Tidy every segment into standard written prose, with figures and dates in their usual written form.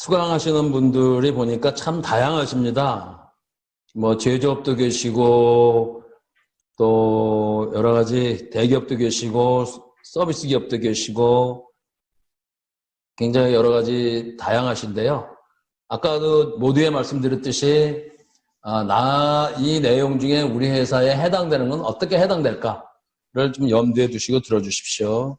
수강하시는 분들이 보니까 참 다양하십니다. 뭐 제조업도 계시고 또 여러 가지 대기업도 계시고 서비스 기업도 계시고 굉장히 여러 가지 다양하신데요. 아까도 모두에 말씀드렸듯이 이 내용 중에 우리 회사에 해당되는 건 어떻게 해당될까를 좀 염두에 두시고 들어주십시오.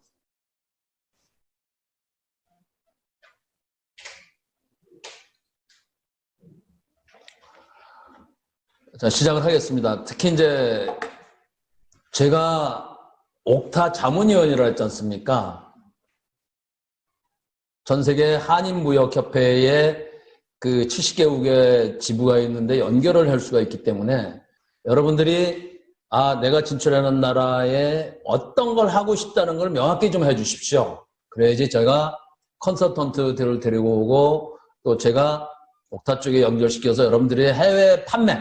자, 시작을 하겠습니다. 특히 이제 제가 옥타 자문위원이라 했지 않습니까? 전 세계 한인무역협회에 그 70개국의 지부가 있는데 연결을 할 수가 있기 때문에 여러분들이 내가 진출하는 나라에 어떤 걸 하고 싶다는 걸 명확히 좀 해주십시오. 그래야지 제가 컨설턴트들을 데리고 오고 또 제가 옥타 쪽에 연결시켜서 여러분들이 해외 판매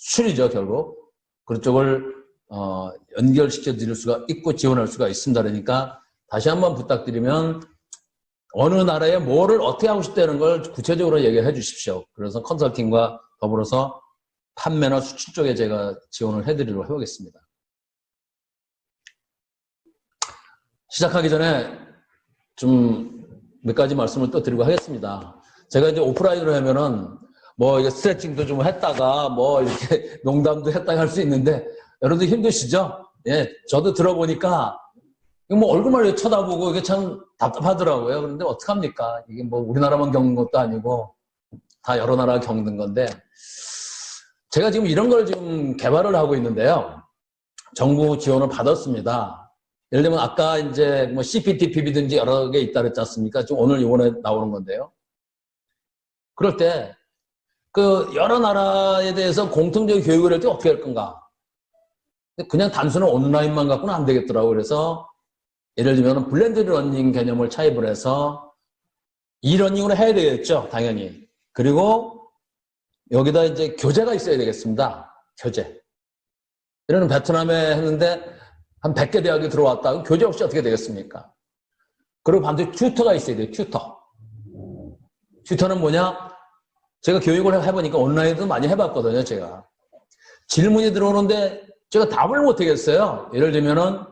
수출이죠, 결국. 그쪽을 연결시켜 드릴 수가 있고 지원할 수가 있습니다. 그러니까 다시 한번 부탁드리면 어느 나라에 뭐를 어떻게 하고 싶다는 걸 구체적으로 얘기해 주십시오. 그래서 컨설팅과 더불어서 판매나 수출 쪽에 제가 지원을 해드리도록 해보겠습니다. 시작하기 전에 좀 몇 가지 말씀을 또 드리고 하겠습니다. 제가 이제 오프라인으로 하면은 뭐 이게 스트레칭도 좀 했다가 뭐 이렇게 농담도 했다가 할 수 있는데 여러분들 힘드시죠? 예, 저도 들어보니까 뭐 얼굴만 쳐다보고 이게 참 답답하더라고요. 그런데 어떡합니까? 이게 뭐 우리나라만 겪는 것도 아니고 다 여러 나라가 겪는 건데 제가 지금 이런 걸 지금 개발을 하고 있는데요. 정부 지원을 받았습니다. 예를 들면 아까 이제 뭐 CPTPB든지 여러 개 있다 그랬지 않습니까? 지금 오늘 이번에 나오는 건데요. 그럴 때 그 여러 나라에 대해서 공통적인 교육을 할 때 어떻게 할 건가? 그냥 단순한 온라인만 갖고는 안 되겠더라고요. 그래서 예를 들면 블렌드 러닝 개념을 차입을 해서 이러닝으로 해야 되겠죠, 당연히. 그리고 여기다 이제 교재가 있어야 되겠습니다. 교재. 이런 베트남에 했는데 한 100개 대학이 들어왔다. 그럼 교재 없이 어떻게 되겠습니까? 그리고 반드시 튜터가 있어야 돼요, 튜터. 튜터는 뭐냐? 제가 교육을 해보니까 온라인도 많이 해봤거든요, 제가. 질문이 들어오는데 제가 답을 못 하겠어요. 예를 들면은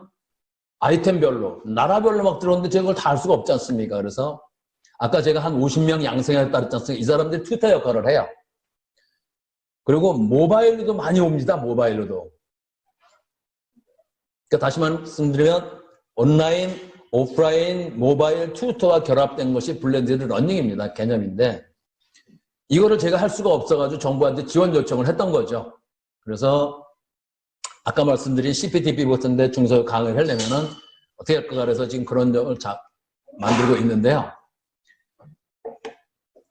아이템별로, 나라별로 막 들어오는데 제가 그걸 다 할 수가 없지 않습니까? 그래서 아까 제가 한 50명 양성했다 그랬지 않습니까? 이 사람들이 튜터 역할을 해요. 그리고 모바일로도 많이 옵니다, 모바일로도. 그러니까 다시 말씀드리면 온라인, 오프라인, 모바일, 튜터가 결합된 것이 블렌디드 러닝입니다. 개념인데 이거를 제가 할 수가 없어가지고 정부한테 지원 요청을 했던 거죠. 그래서 아까 말씀드린 CPTP 같은 데 중소 강의를 하려면은 어떻게 할까 그래서 지금 그런 점을 만들고 있는데요.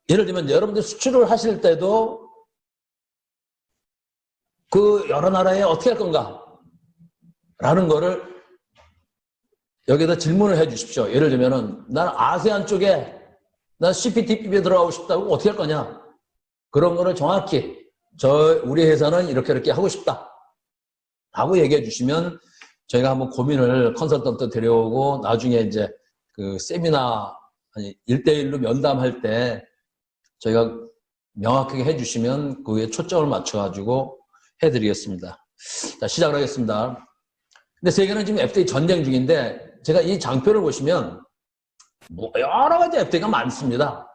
예를 들면 여러분들 수출을 하실 때도 그 여러 나라에 어떻게 할 건가 라는 거를 여기다 질문을 해 주십시오. 예를 들면은 난 아세안 쪽에 난 CPTP에 들어가고 싶다고 어떻게 할 거냐? 그런 거를 정확히 우리 회사는 이렇게 하고 싶다 라고 얘기해 주시면 저희가 한번 고민을 컨설턴트 데려오고 나중에 이제 그 세미나 1대1로 면담할 때 저희가 명확하게 해 주시면 그에 초점을 맞춰 가지고 해 드리겠습니다. 자, 시작을 하겠습니다. 근데 세계는 지금 FDA 전쟁 중인데 제가 이 장표를 보시면 뭐 여러 가지 FDA가 많습니다.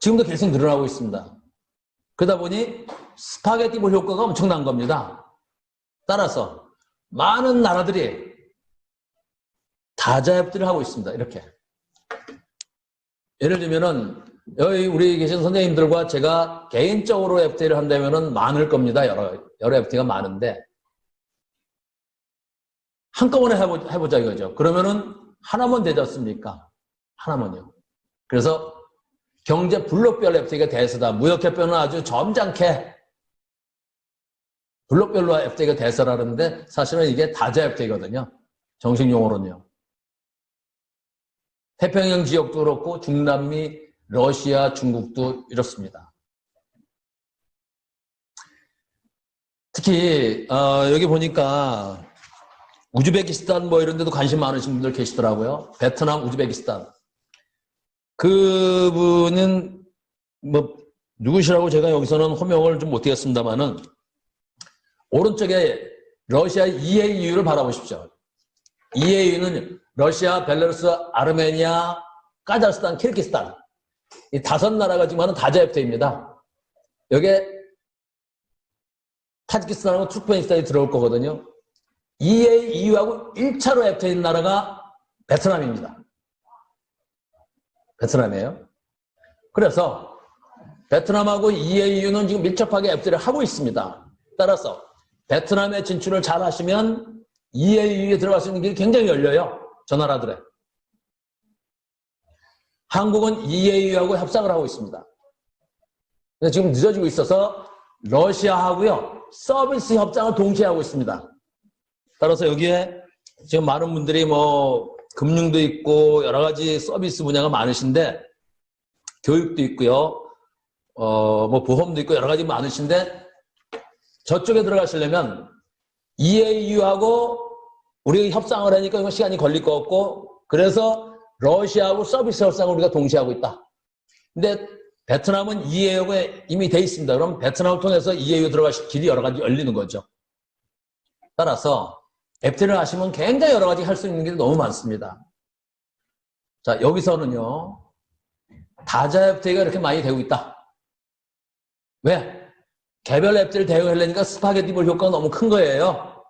지금도 계속 늘어나고 있습니다. 그러다 보니 스파게티볼 효과가 엄청난 겁니다. 따라서 많은 나라들이 다자 FDA를 하고 있습니다. 이렇게. 예를 들면은 여기 우리 계신 선생님들과 제가 개인적으로 FDA를 한다면은 많을 겁니다. 여러 FDA가 많은데 한꺼번에 해보자 이거죠. 그러면은 하나만 되지 않습니까? 하나만요. 그래서 경제 블록별 FTA가 대세다. 무역협회는 아주 점잖게 블록별로 FTA가 대세라는데 사실은 이게 다자 FTA거든요. 정식 용어로는요. 태평양 지역도 그렇고 중남미, 러시아, 중국도 이렇습니다. 특히 여기 보니까 우즈베키스탄 뭐 이런 데도 관심 많으신 분들 계시더라고요. 베트남, 우즈베키스탄. 그분은 뭐 누구시라고 제가 여기서는 호명을 좀 못하겠습니다만은 오른쪽에 러시아 EAU를 바라보십시오. EAU는 러시아, 벨라루스, 아르메니아, 카자흐스탄, 키르기스탄 이 5나라가 지금 하는 다자 FTA입니다. 여기에 타지키스탄하고 투르크메니스탄이 들어올 거거든요. EAU하고 1차로 FTA인 나라가 베트남입니다. 베트남이에요. 그래서 베트남하고 EAU는 지금 밀접하게 FTA를 하고 있습니다. 따라서 베트남의 진출을 잘 하시면 EAU에 들어갈 수 있는 길이 굉장히 열려요. 저 나라들에. 한국은 EAU하고 협상을 하고 있습니다. 근데 지금 늦어지고 있어서 러시아하고요. 서비스 협상을 동시에 하고 있습니다. 따라서 여기에 지금 많은 분들이 뭐 금융도 있고 여러 가지 서비스 분야가 많으신데 교육도 있고요. 뭐 보험도 있고 여러 가지 많으신데 저쪽에 들어가시려면 EAU하고 우리가 협상을 하니까 이건 시간이 걸릴 것 같고 그래서 러시아하고 서비스 협상을 우리가 동시에 하고 있다. 근데 베트남은 EAU에 이미 돼 있습니다. 그럼 베트남을 통해서 EAU 들어가실 길이 여러 가지 열리는 거죠. 따라서 FTA를 하시면 굉장히 여러 가지 할 수 있는 게 너무 많습니다. 자, 여기서는요. 다자 FTA가 이렇게 많이 되고 있다. 왜? 개별 FTA를 대응하려니까 스파게티볼 효과가 너무 큰 거예요.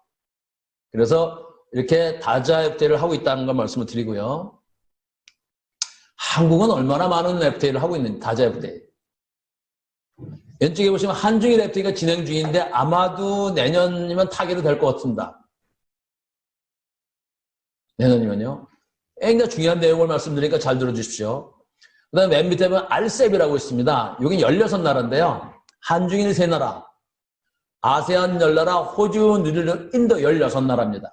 그래서 이렇게 다자 FTA를 하고 있다는 걸 말씀을 드리고요. 한국은 얼마나 많은 FTA를 하고 있는지, 다자 FTA. 왼쪽에 보시면 한중일 FTA가 진행 중인데 아마도 내년이면 타결이 될 것 같습니다. 내년이면요. 굉장히 중요한 내용을 말씀드리니까 잘 들어주십시오. 그 다음에 맨 밑에 보면 RCEP이라고 있습니다. 여기 16나라인데요. 한중일 3나라, 아세안 10나라, 호주, 뉴질랜드, 인도 16나라입니다.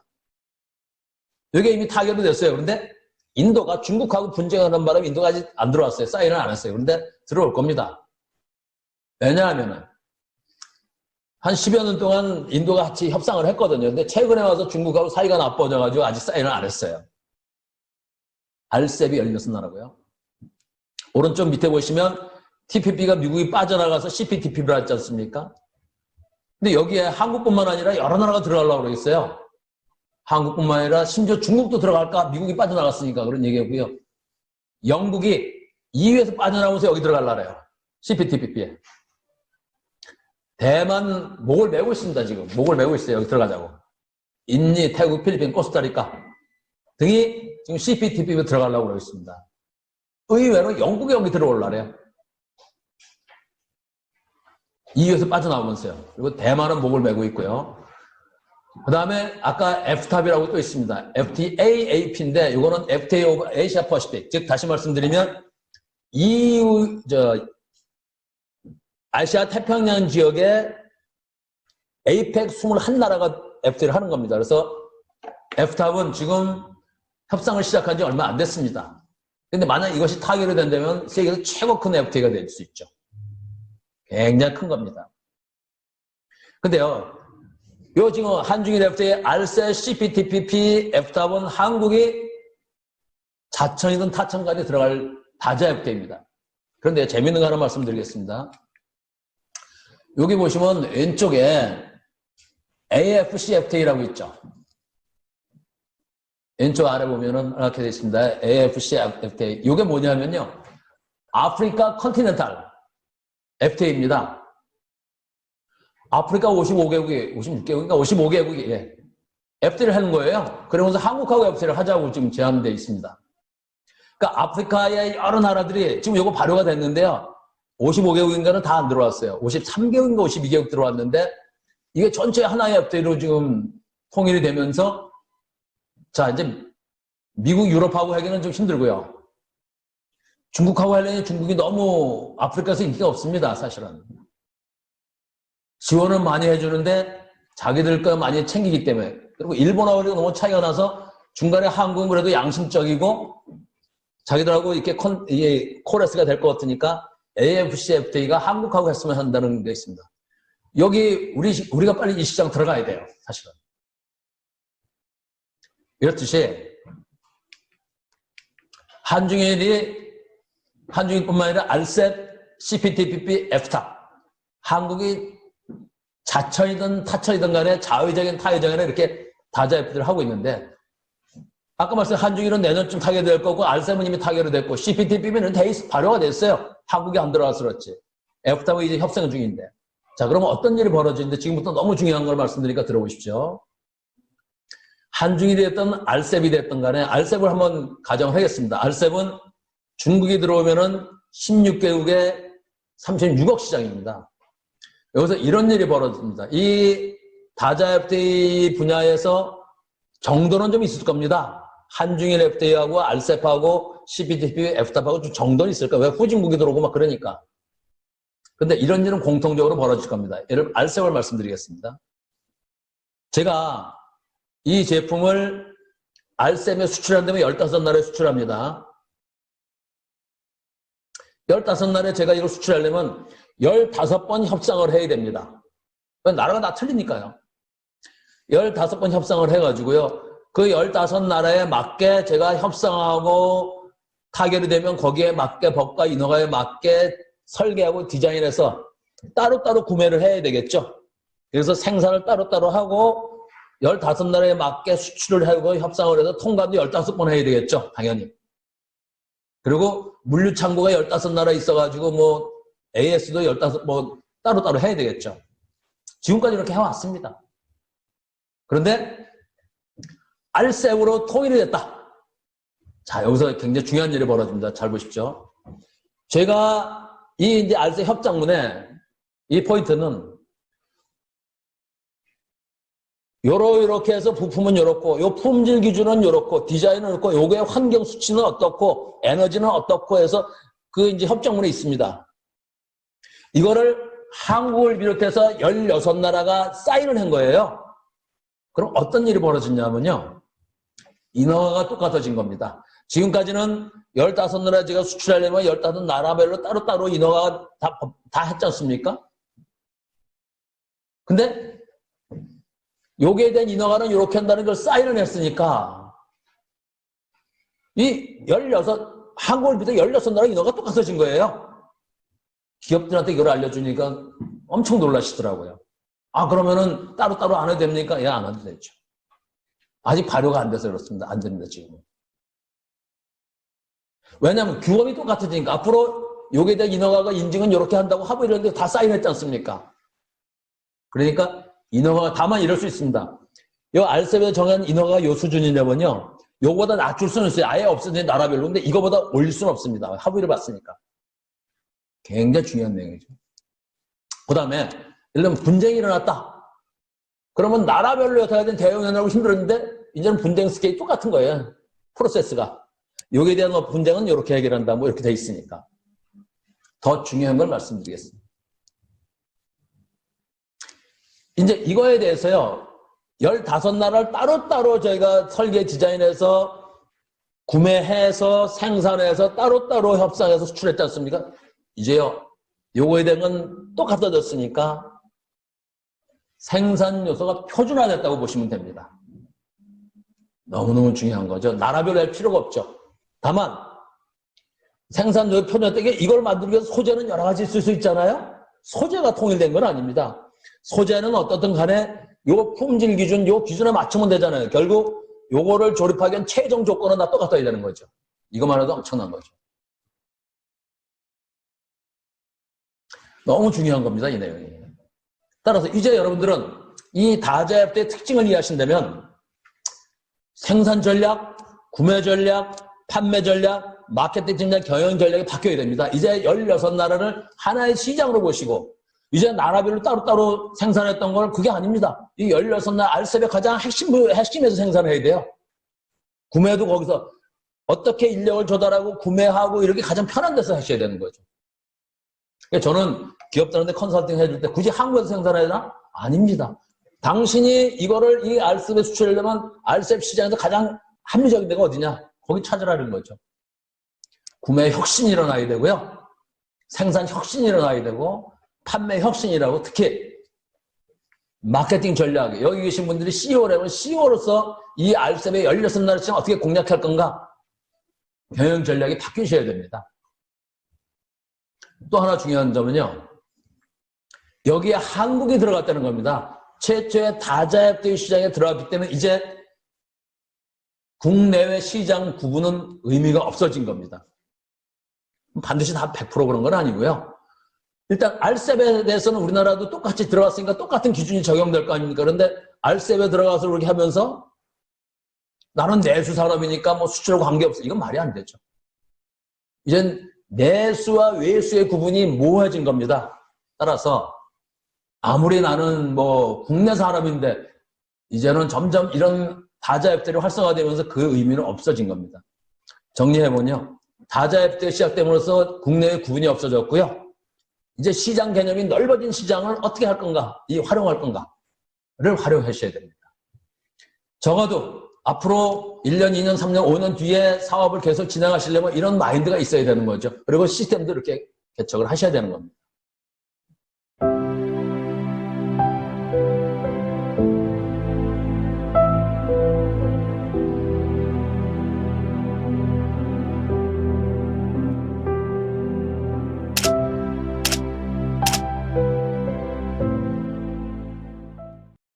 이게 이미 타결이 됐어요. 그런데 인도가 중국하고 분쟁하는 바람에 인도가 아직 안 들어왔어요. 사인을 안 했어요. 그런데 들어올 겁니다. 왜냐하면은 한 10여 년 동안 인도가 같이 협상을 했거든요. 근데 최근에 와서 중국하고 사이가 나빠져가지고 아직 사인을 안 했어요. RCEP이 16나라고요. 오른쪽 밑에 보시면 TPP가 미국이 빠져나가서 CPTP를 했지 않습니까? 근데 여기에 한국뿐만 아니라 여러 나라가 들어가려고 그러겠어요. 한국뿐만 아니라 심지어 중국도 들어갈까? 미국이 빠져나갔으니까 그런 얘기고요. 영국이 EU에서 빠져나오면서 여기 들어가려고 해요. CPTPP에. 대만 목을 메고 있습니다. 지금. 목을 메고 있어요. 여기 들어가자고. 인니, 태국, 필리핀, 코스타리카 등이 지금 CPTP에 들어가려고 그러고 있습니다. 의외로 영국이 여기 들어오려고 해요. EU에서 빠져나오면서요. 그리고 대만은 목을 메고 있고요. 그 다음에 아까 FTAP이라고 또 있습니다. FTAAP인데 이거는 FTA of Asia Pacific. 즉 다시 말씀드리면 EU 아시아 태평양 지역에 APEC 21나라가 FTA를 하는 겁니다. 그래서 FTAP은 지금 협상을 시작한 지 얼마 안 됐습니다. 근데 만약 이것이 타결이 된다면 세계에서 최고 큰 FTA가 될 수 있죠. 굉장히 큰 겁니다. 근데요, 요 지금 한중일 FTA, RCEP, CPTPP, FTAP은 한국이 자천이든 타천까지 들어갈 다자 FTA입니다. 그런데 재밌는 거 하나 말씀드리겠습니다. 여기 보시면 왼쪽에 AFCFTA라고 있죠. 왼쪽 아래 보면은 이렇게 되어 있습니다. AFCFTA. 이게 뭐냐면요. 아프리카 컨티넨탈 FTA입니다. 아프리카 55개국이, 56개국인가? 55개국이, 예. FTA를 하는 거예요. 그러면서 한국하고 FTA를 하자고 지금 제안되어 있습니다. 그러니까 아프리카의 여러 나라들이 지금 이거 발효가 됐는데요. 55개국인가는 다 안 들어왔어요. 53개국인가 52개국 들어왔는데 이게 전체 하나의 FTA로 지금 통일이 되면서 자, 이제 미국, 유럽하고 하기는 좀 힘들고요. 중국하고 하려니 중국이 너무 아프리카에서 인기가 없습니다, 사실은. 지원은 많이 해주는데 자기들 거 많이 챙기기 때문에. 그리고 일본하고 너무 차이가 나서 중간에 한국은 그래도 양심적이고 자기들하고 이렇게 코레스가 될 것 같으니까 AFCFTA가 한국하고 했으면 한다는 게 있습니다. 여기 우리가 빨리 이 시장 들어가야 돼요, 사실은. 이렇듯이 한중일이 한중일뿐만 아니라 알셉, CPTPP, 에프타. 한국이 자처이든 타처이든 간에 자의적인 타의적인 이렇게 다자 FTA를 하고 있는데 아까 말씀드린 한중일은 내년쯤 타결될 거고 알셉은 이미 타결이 됐고 CPTPP는 발효가 됐어요. 한국이 안 들어가서 그렇지. 에프타하고 이제 협상 중인데. 자, 그러면 어떤 일이 벌어지는데 지금부터 너무 중요한 걸 말씀드리니까 들어보십시오. 한중일이 됐든 알셉이 됐든 간에 알셉을 한번 가정하겠습니다. 알셉은 중국이 들어오면은 16개국에 36억 시장입니다. 여기서 이런 일이 벌어집니다. 이 다자 FTA 분야에서 정도는 좀 있을 겁니다. 한중일 FTA하고 알셉하고 CPTP, 에프타하고 좀 정도는 있을까? 왜 후진국이 들어오고 막 그러니까. 근데 이런 일은 공통적으로 벌어질 겁니다. 예를 들어 알셉을 말씀드리겠습니다. 제가 이 제품을 알셉에 수출한다면 15나라에 수출합니다. 15나라에 제가 이걸 수출하려면 15번 협상을 해야 됩니다. 나라가 다 틀리니까요. 15번 협상을 해가지고요. 그 15나라에 맞게 제가 협상하고 타결이 되면 거기에 맞게 법과 인허가에 맞게 설계하고 디자인해서 따로따로 구매를 해야 되겠죠. 그래서 생산을 따로따로 하고 15나라에 맞게 수출을 하고 협상을 해서 통과도 15번 해야 되겠죠. 당연히. 그리고 물류 창고가 15나라 있어가지고 뭐 AS도 15, 뭐 따로따로 해야 되겠죠. 지금까지 이렇게 해왔습니다. 그런데 알셉으로 통일이 됐다. 자, 여기서 굉장히 중요한 일이 벌어집니다. 잘 보십시오. 제가 이 이제 알셉 협상문에 이 포인트는 요렇게 해서 부품은 요렇고, 요 품질 기준은 요렇고, 디자인은 요렇고, 요게 환경 수치는 어떻고, 에너지는 어떻고 해서 그 이제 협정문에 있습니다. 이거를 한국을 비롯해서 16나라가 사인을 한 거예요. 그럼 어떤 일이 벌어졌냐면요. 인허가가 똑같아진 겁니다. 지금까지는 15나라 제가 수출하려면 15나라별로 따로따로 인허가 다 했지 않습니까? 근데 여기에 대한 인허가는 이렇게 한다는 걸 사인을 했으니까 이 16, 한국을 비롯해 16나라 인허가가 똑같아진 거예요. 기업들한테 이걸 알려주니까 엄청 놀라시더라고요. 아, 그러면은 따로따로 안 해도 됩니까? 예, 안 해도 되죠. 아직 발효가 안 돼서 그렇습니다. 안 됩니다, 지금은. 왜냐하면 규범이 똑같아지니까 앞으로 여기에 대한 인허가가 인증은 이렇게 한다고 하고 이런데 다 사인했지 않습니까? 그러니까 인허가가 다만 이럴 수 있습니다. 이 알셉에 정한 인허가가 요 수준이냐면요. 요거보다 낮출 수는 있어요. 아예 없어진 나라별로. 근데 이거보다 올릴 수는 없습니다. 합의를 봤으니까. 굉장히 중요한 내용이죠. 그 다음에 예를 들면 분쟁이 일어났다. 그러면 나라별로 여타가 된 대응하느라고 힘들었는데 이제는 분쟁 스케일이 똑같은 거예요. 프로세스가. 여기에 대한 분쟁은 이렇게 해결한다. 뭐 이렇게 돼 있으니까. 더 중요한 걸 말씀드리겠습니다. 이제 이거에 대해서요. 15나라를 따로따로 저희가 설계 디자인해서 구매해서 생산해서 따로따로 협상해서 수출했지 않습니까? 이제요. 요거에 대한 건 똑같아졌으니까 생산 요소가 표준화됐다고 보시면 됩니다. 너무너무 중요한 거죠. 나라별로 할 필요가 없죠. 다만 생산 요소 표준화됐다. 이걸 만들기 위해서 소재는 여러 가지 있을 수 있잖아요. 소재가 통일된 건 아닙니다. 소재는 어떻든 간에 요 품질 기준, 요 기준에 맞추면 되잖아요. 결국 요거를 조립하기 위한 최종 조건은 다 똑같아야 되는 거죠. 이것만 해도 엄청난 거죠. 너무 중요한 겁니다, 이 내용이. 따라서 이제 여러분들은 이 다자 FTA의 특징을 이해하신다면 생산 전략, 구매 전략, 판매 전략, 마케팅 전략, 경영 전략이 바뀌어야 됩니다. 이제 16나라를 하나의 시장으로 보시고 이제 나라별로 따로따로 생산했던 걸 그게 아닙니다. 이 16나라 알셉의 가장 핵심에서 생산을 해야 돼요. 구매도 거기서 어떻게 인력을 조달하고 구매하고 이렇게 가장 편한 데서 하셔야 되는 거죠. 저는 기업들한테 컨설팅 해줄 때 굳이 한국에서 생산해야 되나? 아닙니다. 당신이 이거를 이 알셉에 수출하려면 알셉 시장에서 가장 합리적인 데가 어디냐? 거기 찾으라는 거죠. 구매 혁신이 일어나야 되고요. 생산 혁신이 일어나야 되고 판매 혁신이라고 특히 마케팅 전략 여기 계신 분들이 CEO라면 CEO로서 이 알셉의 16나라 시장 어떻게 공략할 건가? 경영 전략이 바뀌셔야 됩니다. 또 하나 중요한 점은요. 여기에 한국이 들어갔다는 겁니다. 최초의 다자협대 시장에 들어갔기 때문에 이제 국내외 시장 구분은 의미가 없어진 겁니다. 반드시 다 100% 그런 건 아니고요. 일단 RCEP에 대해서는 우리나라도 똑같이 들어갔으니까 똑같은 기준이 적용될 거 아닙니까? 그런데 RCEP에 들어가서 그렇게 하면서 나는 내수 산업이니까 뭐 수출하고 관계없어. 이건 말이 안 되죠. 이젠 내수와 외수의 구분이 모호해진 겁니다. 따라서 아무리 나는 뭐 국내 산업인데 이제는 점점 이런 다자협대를 활성화되면서 그 의미는 없어진 겁니다. 정리해보면요. 다자협대 시작됨으로써 국내의 구분이 없어졌고요. 이제 시장 개념이 넓어진 시장을 어떻게 할 건가, 활용할 건가를 활용하셔야 됩니다. 적어도 앞으로 1년, 2년, 3년, 5년 뒤에 사업을 계속 진행하시려면 이런 마인드가 있어야 되는 거죠. 그리고 시스템도 이렇게 개척을 하셔야 되는 겁니다.